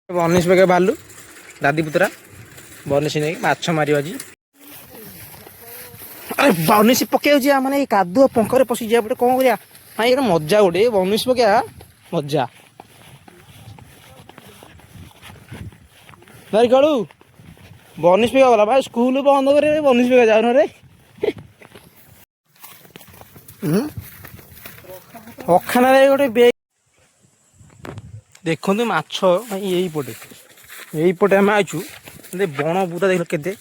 बनिश पके बालू दादी पुतरा बनिश नहीं माछ मार आज अरे बनिश पके मैंने कादुआ पंखरे पशि जा कौन कर भाई ये मजा गोटे बनिश पके मजा भाई कलू बनिश पका गला भाई स्कूल बंद कर बनिश पका जाऊन रे अखाना गोटे बेग देखु माछ यही पटे आम आईचु बण बुदा देख के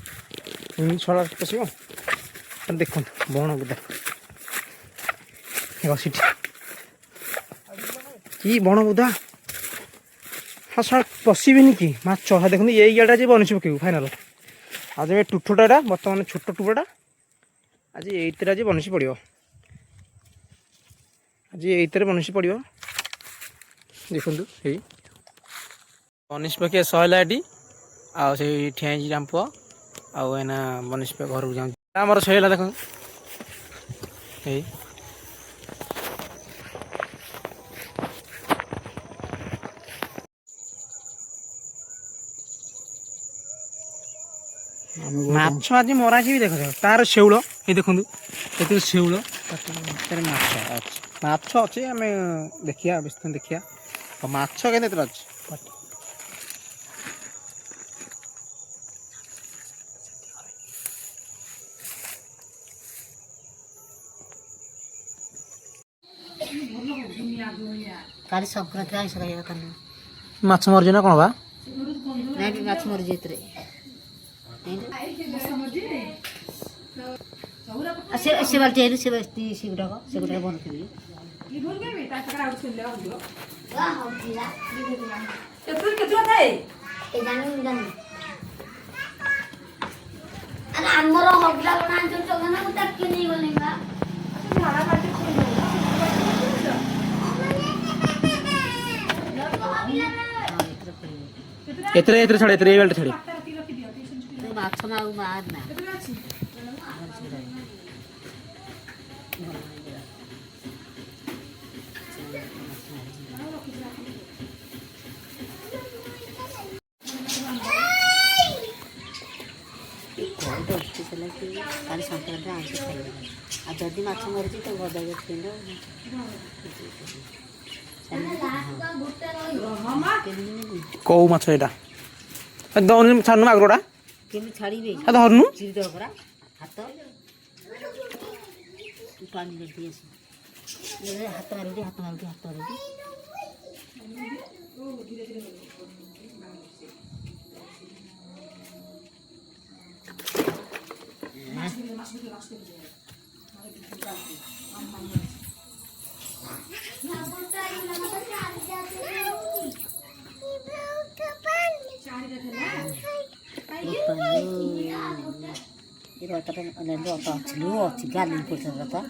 छड़ा पशो देखु बण बुदा कि बण बुदा हाँ सर पशिबी कि माछ देखते ये इटा जी बनिश पकेबू फाइनाल आज ये टुठटा बर्तमान छोट टुकड़ा आज ये आज बनिश पड़ो आज ये बनिश पड़ो देखु ये बनिश पके सहला ये आई ठिया राम पुआ आना बनिश पे घर को जामर सहला देख ये माछ आज मरा भी देख तार शेउल ये देखो ये शेउल माछ अच्छे आम देखिया बेस देखिया माछ के अच्छे काली संक्रांति आइस माछ मरज ना कौन बा नहीं माछ मर जेतरे से बाल्टी आइले से गुटा बन करी आमर हगला बना जो जगना को तक नहीं बोलेगा एतरे एतरे छड़े एतरे बेल्ट छड़े माछ ना मार ना काली संक्रांति आइस खाइबा जदि माछ मरी तो गदा कौ माछ एटा दौन छानु आगरोडा केमि छाड़ीबे धरनु चिर दो परा हाथ पानी दे दिए ये हाथ मारुडी हाथ मारुडी हाथ मारुडी ये रोटा तो अच्छी गाली पड़ता